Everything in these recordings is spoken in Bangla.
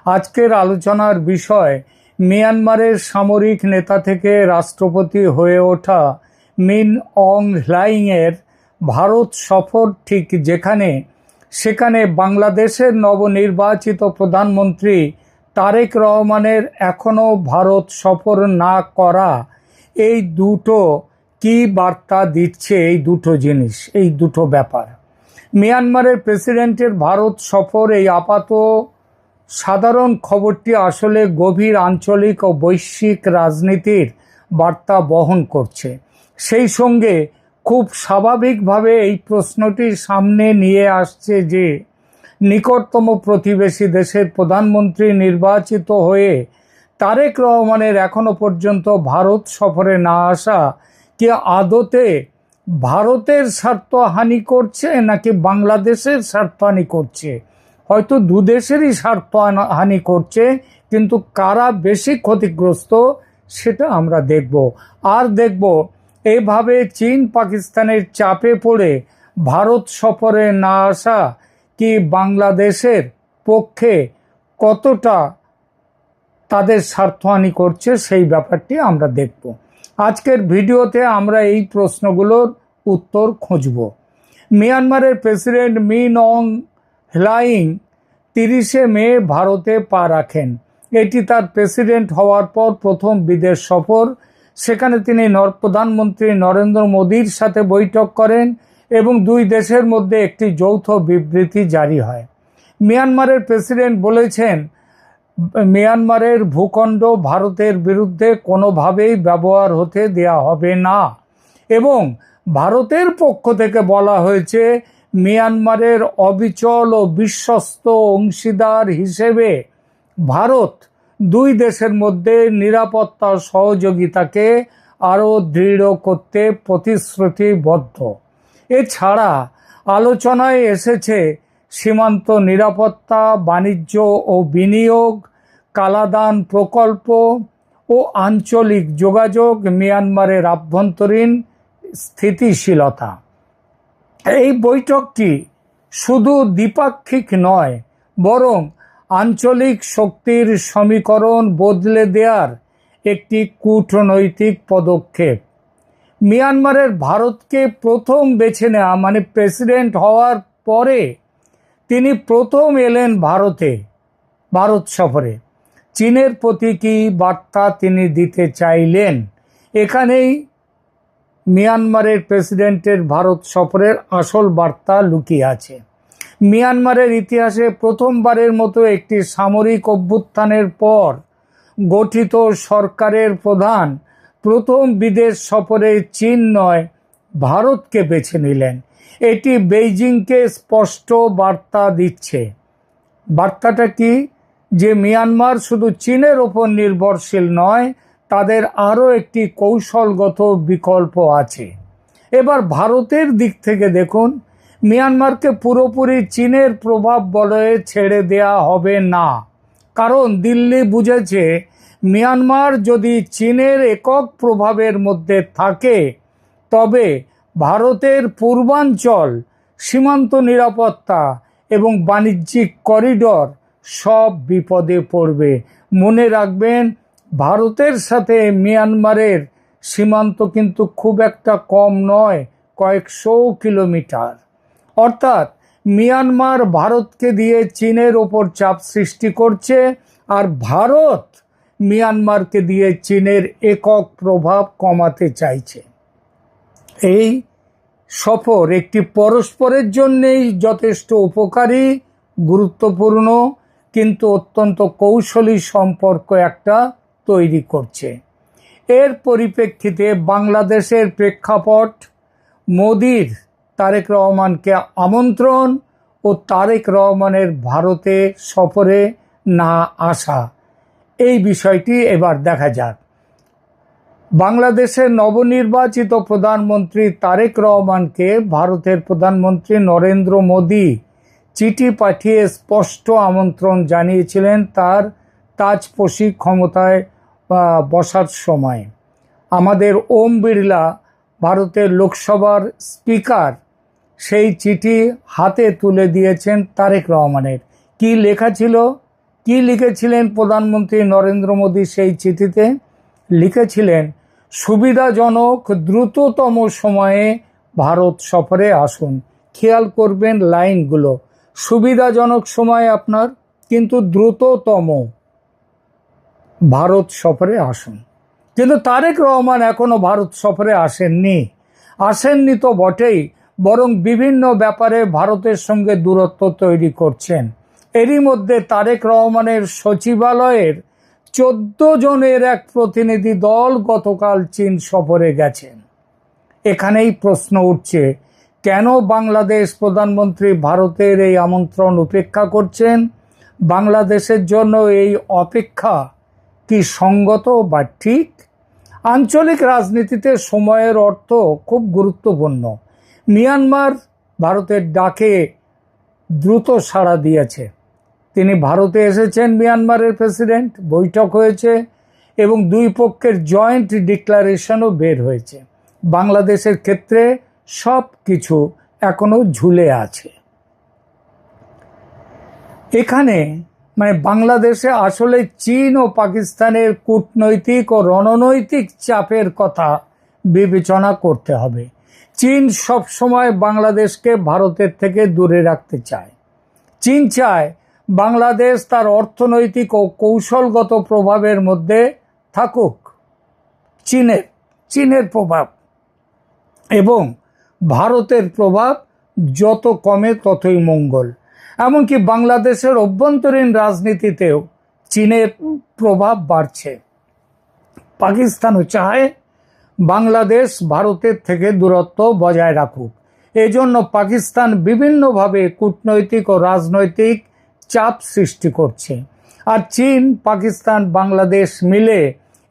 আজকের আলোচনার বিষয় মিয়ানমারের সামরিক নেতা থেকে রাষ্ট্রপতি হয়ে ওঠা মিন অং হ্লাইংয়ের ভারত সফর, ঠিক সেখানে বাংলাদেশের নবনির্বাচিত প্রধানমন্ত্রী তারেক রহমানের এখনও ভারত সফর না করা, এই দুটো কি বার্তা দিচ্ছে? এই দুটো জিনিস, এই দুটো ব্যাপার। মিয়ানমারের প্রেসিডেন্টের ভারত সফর, এই আপাত সাধারণ খবরটি আসলে গভীর আঞ্চলিক ও বৈশ্বিক রাজনীতির বার্তা বহন করছে। সেই সঙ্গে খুব স্বাভাবিকভাবে এই প্রশ্নটি সামনে নিয়ে আসছে যে নিকটতম প্রতিবেশী দেশের প্রধানমন্ত্রী নির্বাচিত হয়ে তারেক রহমানের এখনো পর্যন্ত ভারত সফরে না আসা কি আদতে ভারতের স্বার্থহানি করছে নাকি বাংলাদেশের স্বার্থহানি করছে? হয়তো দুদেশেরই স্বার্থহানি করছে, কিন্তু কারা বেশি ক্ষতিগ্রস্ত সেটা আমরা দেখব। আর দেখব এইভাবে চীন পাকিস্তানের চাপে পড়ে ভারত সফরে না আসা কি বাংলাদেশের পক্ষে কতটা তাদের স্বার্থহানি করছে, সেই ব্যাপারটি আমরা দেখব। আজকের ভিডিওতে আমরা এই প্রশ্নগুলোর উত্তর খুঁজব। মিয়ানমারের প্রেসিডেন্ট মিন অং হ্লাইং 30শে মে ভারতে পা রাখেন। এটি তার প্রেসিডেন্ট হওয়ার পর প্রথম বিদেশ সফর। সেখানে তিনি প্রধানমন্ত্রী নরেন্দ্র মোদীর সাথে বৈঠক করেন এবং দুই দেশের মধ্যে একটি যৌথ বিবৃতি জারি হয়। মিয়ানমারের প্রেসিডেন্ট বলেছেন, মিয়ানমারের ভূখণ্ড ভারতের বিরুদ্ধে কোনোভাবেই ব্যবহার হতে দেয়া হবে না, এবং ভারতের পক্ষ থেকে বলা হয়েছে মিয়ানমারের অবিচল ও বিশ্বস্ত অংশীদার হিসেবে ভারত দুই দেশের মধ্যে নিরাপত্তা সহযোগিতাকে আরও দৃঢ় করতে প্রতিশ্রুতিবদ্ধ। এছাড়া আলোচনায় এসেছে সীমান্ত নিরাপত্তা, বাণিজ্য ও বিনিয়োগ, কালাদান প্রকল্প ও আঞ্চলিক যোগাযোগ, মিয়ানমারের আভ্যন্তরীণ স্থিতিশীলতা। এই বৈঠকটি শুধু দ্বিপাক্ষিক নয়, বরং আঞ্চলিক শক্তির সমীকরণ বদলে দেওয়ার একটি কূটনৈতিক পদক্ষেপ। মিয়ানমারের ভারতকে প্রথম বেছে নেওয়া, মানে প্রেসিডেন্ট হওয়ার পরে তিনি প্রথম এলেন ভারত সফরে। চীনের প্রতি কী বার্তা তিনি দিতে চাইলেন, এখানেই মিয়ানমারের প্রেসিডেন্টের ভারত সফরের আসল বার্তা লুকিয়ে আছে। মিয়ানমারের ইতিহাসে প্রথমবারের মতো একটি সামরিক অভ্যুত্থানের পর গঠিত সরকারের প্রধান প্রথম বিদেশ সফরে চীন নয়, ভারতকে বেছে নিলেন। এটি বেইজিংকে স্পষ্ট বার্তা দিচ্ছে। বার্তাটা কি? যে মিয়ানমার শুধু চীনের ওপর নির্ভরশীল নয়, তাদের আরও একটি কৌশলগত বিকল্প আছে। এবার ভারতের দিক থেকে দেখুন, মিয়ানমারকে পুরোপুরি চীনের প্রভাব বলয়ে ছেড়ে দেয়া হবে না, কারণ দিল্লি বুঝেছে মিয়ানমার যদি চীনের একক প্রভাবের মধ্যে থাকে তবে ভারতের পূর্বাঞ্চল, সীমান্ত নিরাপত্তা এবং বাণিজ্যিক করিডর সব বিপদে পড়বে। মনে রাখবেন, ভারতের সাথে মিয়ানমারের সীমান্ত কিন্তু খুব একটা কম নয়, কয়েকশো কিলোমিটার। অর্থাৎ মিয়ানমার ভারতকে দিয়ে চীনের ওপর চাপ সৃষ্টি করছে, আর ভারত মিয়ানমারকে দিয়ে চীনের একক প্রভাব কমাতে চাইছে। এই সফর একটি পরস্পরের জন্যেই যথেষ্ট উপকারী, গুরুত্বপূর্ণ, কিন্তু অত্যন্ত কৌশলী সম্পর্ক একটা তৈরি করছে। এর পরিপ্রেক্ষিতে বাংলাদেশের প্রেক্ষাপট, মোদির তারেক রহমানকে আমন্ত্রণ ও তারেক রহমানের ভারতে সফরে না আসা, এই বিষয়টি এবার দেখা যাক। বাংলাদেশের নবনির্বাচিত প্রধানমন্ত্রী তারেক রহমানকে ভারতের প্রধানমন্ত্রী নরেন্দ্র মোদী চিঠি পাঠিয়ে স্পষ্ট আমন্ত্রণ জানিয়েছিলেন তার তাজপোশী ক্ষমতায় বসার সময়। আমাদের ওম বিড়লা, ভারতের লোকসভার স্পিকার, সেই চিঠি হাতে তুলে দিয়েছেন তারেক রহমানের। কি লেখা ছিল? কি লিখেছিলেন প্রধানমন্ত্রী নরেন্দ্র মোদী সেই চিঠিতে? লিখেছিলেন, সুবিধাজনক দ্রুততম সময়ে ভারত সফরে আসুন। খেয়াল করবেন লাইনগুলো, সুবিধাজনক সময় আপনার, কিন্তু দ্রুততম ভারত সফরে আসুন। কিন্তু তারেক রহমান এখনো ভারত সফরে আসেননি তো বটেই, বরং বিভিন্ন ব্যাপারে ভারতের সঙ্গে দূরত্ব তৈরি করছেন। এরই মধ্যে তারেক রহমানের সচিবালয়ের 14 জনের এক প্রতিনিধি দল গতকাল চীন সফরে গেছেন। এখানেই প্রশ্ন উঠছে, কেন বাংলাদেশ প্রধানমন্ত্রী ভারতের এই আমন্ত্রণ উপেক্ষা করছেন? বাংলাদেশের জন্য এই অপেক্ষা কি সঙ্গত বা ঠিক? আঞ্চলিক রাজনীতিতে সময়ের অর্থ খুব গুরুত্বপূর্ণ। মিয়ানমার ভারতের ডাকে দ্রুত সাড়া দিয়েছে। তিনি ভারতে এসেছেন, মিয়ানমারের প্রেসিডেন্ট, বৈঠক হয়েছে এবং দুই পক্ষের জয়েন্ট ডিক্লারেশনও বের হয়েছে। বাংলাদেশের ক্ষেত্রে সব কিছু এখনো ঝুলে আছে। এখানে বাংলাদেশে আসলে চীন ও পাকিস্তানের কূটনৈতিক ও রণনৈতিক চাপের কথা বিবেচনা করতে হবে। চীন সবসময় বাংলাদেশকে ভারতের থেকে দূরে রাখতে চায়। চীন চায় বাংলাদেশ তার অর্থনৈতিক ও কৌশলগত প্রভাবের মধ্যে থাকুক। চীনের প্রভাব এবং ভারতের প্রভাব যত কমে ততই মঙ্গল। এমনকি বাংলাদেশের অভ্যন্তরীণ রাজনীতিতেও চীনের প্রভাব বাড়ছে। পাকিস্তানও চায় বাংলাদেশ ভারতের থেকে দূরত্ব বজায় রাখুক। এজন্য পাকিস্তান বিভিন্নভাবে কূটনৈতিক ও রাজনৈতিক চাপ সৃষ্টি করছে। আর চীন, পাকিস্তান, বাংলাদেশ মিলে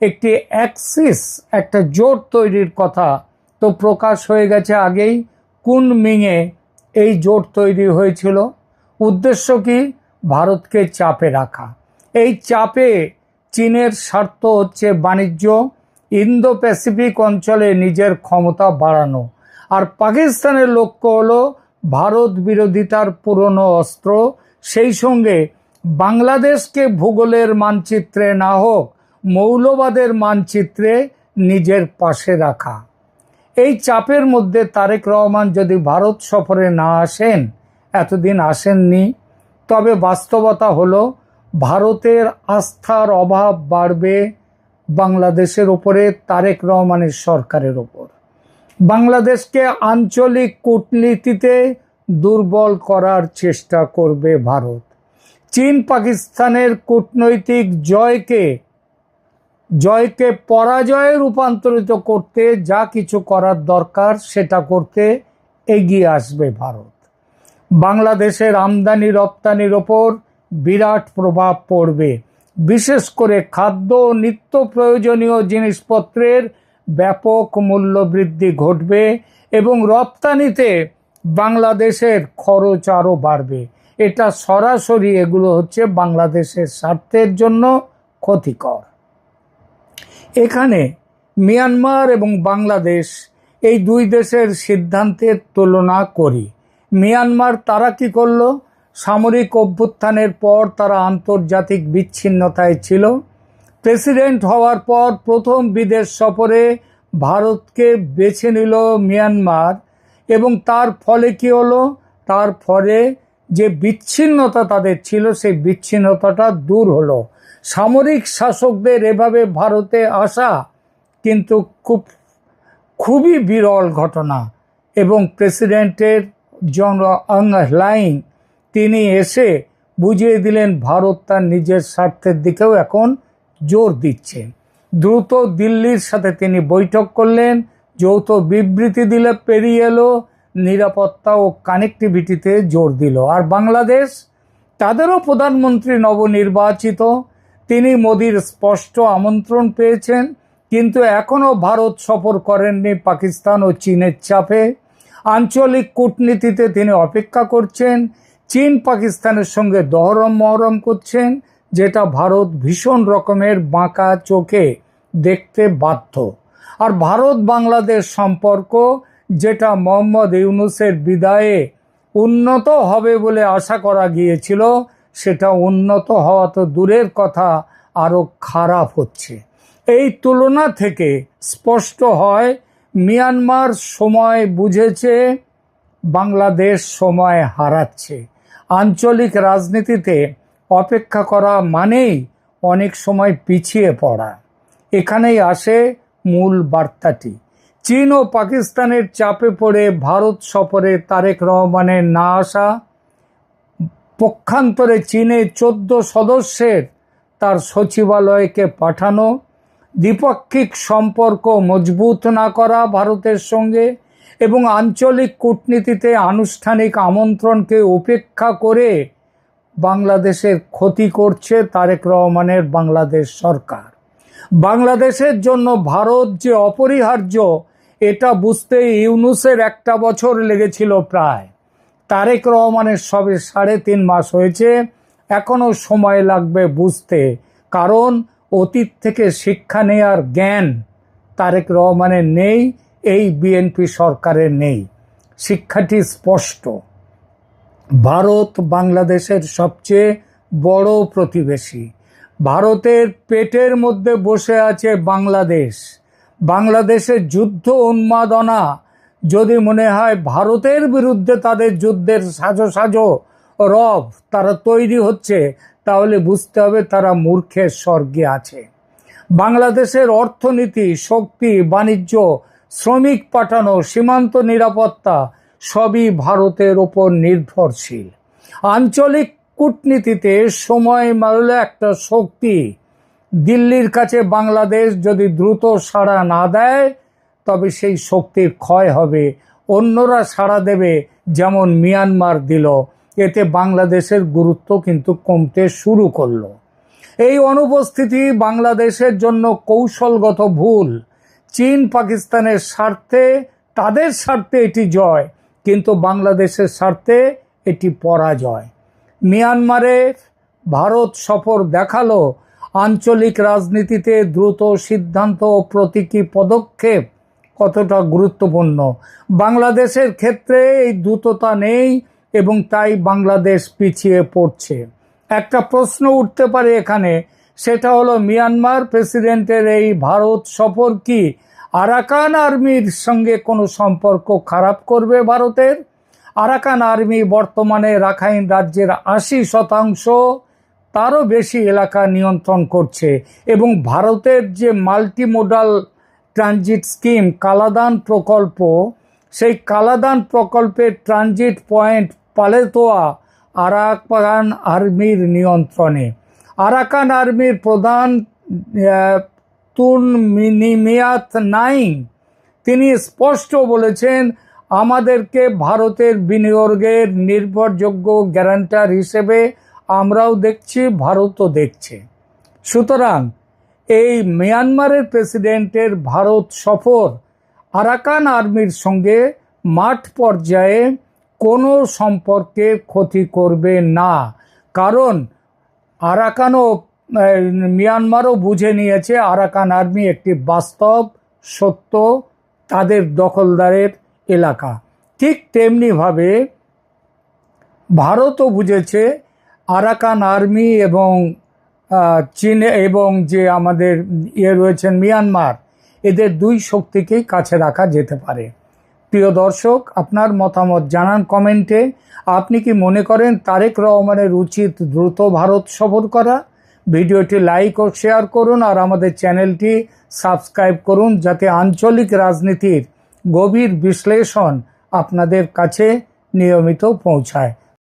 একটি অ্যাক্সিস, একটা জোট তৈরির কথা তো প্রকাশ হয়ে গেছে আগেই। কুনমিংয়ে এই জোট তৈরি হয়েছিল। উদ্দেশ্য কি? ভারতকে চাপে রাখা। এই চাপে চীনের স্বার্থ হচ্ছে বাণিজ্য, ইন্দো প্যাসিফিক অঞ্চলে নিজের ক্ষমতা বাড়ানো। আর পাকিস্তানের লক্ষ্য হলো ভারত বিরোধিতার পুরনো অস্ত্র, সেই সঙ্গে বাংলাদেশকে ভূগোলের মানচিত্রে না হোক মৌলবাদের মানচিত্রে নিজের পাশে রাখা। এই চাপের মধ্যে তারেক রহমান যদি ভারত সফরে না আসেন, এতদিন আসেননি, তবে বাস্তবতা হলো ভারতের আস্থার অভাব বাড়বে বাংলাদেশের ওপরে, তারেক রহমানের সরকারের ওপর। বাংলাদেশকে আঞ্চলিক কূটনীতিতে দুর্বল করার চেষ্টা করবে ভারত। চীন পাকিস্তানের কূটনৈতিক জয়কে পরাজয়ে রূপান্তরিত করতে যা কিছু করার দরকার সেটা করতে এগিয়ে আসবে ভারত। বাংলাদেশের আমদানি রপ্তানির ওপর বিরাট প্রভাব পড়বে। বিশেষ করে খাদ্য ও নিত্য প্রয়োজনীয় জিনিসপত্রের ব্যাপক মূল্য বৃদ্ধি ঘটবে এবং রপ্তানিতে বাংলাদেশের খরচ আরও বাড়বে। এটা সরাসরি এগুলো হচ্ছে বাংলাদেশের স্বার্থের জন্য ক্ষতিকর। এখানে মিয়ানমার এবং বাংলাদেশ এই দুই দেশের সিদ্ধান্তের তুলনা করি। মিয়ানমার তারা কি করলো? সামরিক অভ্যুত্থানের পর তারা আন্তর্জাতিক বিচ্ছিন্নতায় ছিল। প্রেসিডেন্ট হওয়ার পর প্রথম বিদেশ সফরে ভারতকে বেছে নিল মিয়ানমার এবং তার ফলে কি হলো? তার ফলে যে বিচ্ছিন্নতা তাদের ছিল সেই বিচ্ছিন্নতাটা দূর হলো। সামরিক শাসকদের এভাবে ভারতে আসা কিন্তু খুবই বিরল ঘটনা এবং প্রেসিডেন্টের জন অং হ্লাইং তিনি এসে বুঝিয়ে দিলেন ভারত তার নিজের স্বার্থের দিকেও এখন জোর দিচ্ছে। দ্রুত দিল্লির সাথে তিনি বৈঠক করলেন, যৌথ বিবৃতি দিলে পেরিয়ে এলো, নিরাপত্তা ও কানেক্টিভিটিতে জোর দিল। আর বাংলাদেশ, তাদেরও প্রধানমন্ত্রী নবনির্বাচিত, তিনি মোদির স্পষ্ট আমন্ত্রণ পেয়েছেন, কিন্তু এখনও ভারত সফর করেননি পাকিস্তান ও চীনের চাপে। আঞ্চলিক কূটনীতিতে তিনি অপেক্ষা করছেন। চীন পাকিস্তানের সঙ্গে দহরম মহরম করছেন, যেটা ভারত ভীষণ রকমের বাঁকা চোখে দেখতে বাধ্য। আর ভারত বাংলাদেশ সম্পর্ক, যেটা মোহাম্মদ ইউনূসের বিদায়ে উন্নত হবে বলে আশা করা গিয়েছিল, সেটা উন্নত হওয়া তো দূরের কথা, আরও খারাপ হচ্ছে। এই তুলনা থেকে স্পষ্ট হয় মিয়ানমার সময় বুঝেছে, বাংলাদেশ সময় হারাচ্ছে। আঞ্চলিক রাজনীতিতে অপেক্ষা করা মানেই অনেক সময় পিছিয়ে পড়া। এখানেই আসে মূল বার্তাটি। চীন ও পাকিস্তানের চাপে পড়ে ভারত সফরে তারেক রহমানের না আসা, পক্ষান্তরে চীনে 14 সদস্যের তার সচিবালয়কে পাঠানো, দ্বিপাক্ষিক সম্পর্ক মজবুত না করা ভারতের সঙ্গে এবং আঞ্চলিক কূটনীতিতে আনুষ্ঠানিক আমন্ত্রণকে উপেক্ষা করে বাংলাদেশের ক্ষতি করছে তারেক রহমানের বাংলাদেশ সরকার। বাংলাদেশের জন্য ভারত যে অপরিহার্য এটা বুঝতে ইউনূসের 1 বছর লেগেছিল প্রায়। তারেক রহমানের সবে 3.5 মাস হয়েছে, এখনও সময় লাগবে বুঝতে, কারণ অতীত থেকে শিক্ষা নেওয়ার জ্ঞান তারেক রহমানের নেই, এই বিএনপি সরকারের নেই। শিক্ষাটি স্পষ্ট। ভারত বাংলাদেশের সবচেয়ে বড় প্রতিবেশী। ভারতের পেটের মধ্যে বসে আছে বাংলাদেশ। বাংলাদেশের যুদ্ধ উন্মাদনা যদি মনে হয় ভারতের বিরুদ্ধে তাদের যুদ্ধের সাজো সাজো রব তারা তৈরি হচ্ছে, তাহলে বুঝতে হবে তারা মূর্খের স্বর্গে আছে। বাংলাদেশের অর্থনীতি, শক্তি, বাণিজ্য, শ্রমিক পাঠানো, সীমান্ত নিরাপত্তা সবই ভারতের ওপর নির্ভরশীল। আঞ্চলিক কূটনীতিতে সময় মারলে একটা শক্তি। দিল্লির কাছে বাংলাদেশ যদি দ্রুত সাড়া না দেয় তবে সেই শক্তির ক্ষয় হবে, অন্যরা সাড়া দেবে, যেমন মিয়ানমার দিল। এতে বাংলাদেশের গুরুত্ব কিন্তু কমতে শুরু করলো। এই অনুপস্থিতি বাংলাদেশের জন্য কৌশলগত ভুল। চীন পাকিস্তানের স্বার্থে, তাদের স্বার্থে এটি জয়, কিন্তু বাংলাদেশের স্বার্থে এটি পরাজয়। মিয়ানমারের ভারত সফর দেখালো আঞ্চলিক রাজনীতিতে দ্রুত সিদ্ধান্ত ও প্রতীকী পদক্ষেপ কতটা গুরুত্বপূর্ণ। বাংলাদেশের ক্ষেত্রে এই দ্রুততা নেই এবং তাই বাংলাদেশ পিছিয়ে পড়ছে। একটা প্রশ্ন উঠতে পারে এখানে, সেটা হলো মিয়ানমার প্রেসিডেন্টের এই ভারত সফর কি আরাকান আর্মির সঙ্গে কোনো সম্পর্ক খারাপ করবে ভারতের? আরাকান আর্মি বর্তমানে রাখাইন রাজ্যের 80% তারও বেশি এলাকা নিয়ন্ত্রণ করছে এবং ভারতের যে মাল্টিমোডাল ট্রানজিট স্কিম কালাদান প্রকল্প, সেই কালাদান প্রকল্পের ট্রানজিট পয়েন্ট পালেতোয়া আরাকান আর্মির নিয়ন্ত্রণে। আরাকান আর্মির প্রধান তুন মিনিমিয়াত নাইং তিনি স্পষ্ট বলেছেন, আমাদেরকে ভারতের বিনিয়োগের নির্ভরযোগ্য গ্যারান্টার হিসেবে আমরাও দেখছি, ভারতও দেখছে। সুতরাং এই মিয়ানমারের প্রেসিডেন্টের ভারত সফর আরাকান আর্মির সঙ্গে মাঠ পর্যায়ে কোনো সম্পর্কের ক্ষতি করবে না, কারণ আরাকানও মিয়ানমারও বুঝে নিয়েছে আরাকান আর্মি একটি বাস্তব সত্য তাদের দখলদারের এলাকা। ঠিক তেমনিভাবে ভারতও বুঝেছে আরাকান আর্মি এবং চীন এবং যে আমাদের রয়েছেন মিয়ানমার, এদের দুই শক্তিকেই কাছে রাখা যেতে পারে। প্রিয় দর্শক, আপনার মতামত জানান কমেন্টে। আপনি কি মনে করেন তারেক রহমানের উচিত দ্রুত ভারত সফর করা? ভিডিওটি লাইক ও শেয়ার করুন আর আমাদের চ্যানেলটি সাবস্ক্রাইব করুন, যাতে আঞ্চলিক রাজনীতির গভীর বিশ্লেষণ আপনাদের কাছে নিয়মিত পৌঁছায়।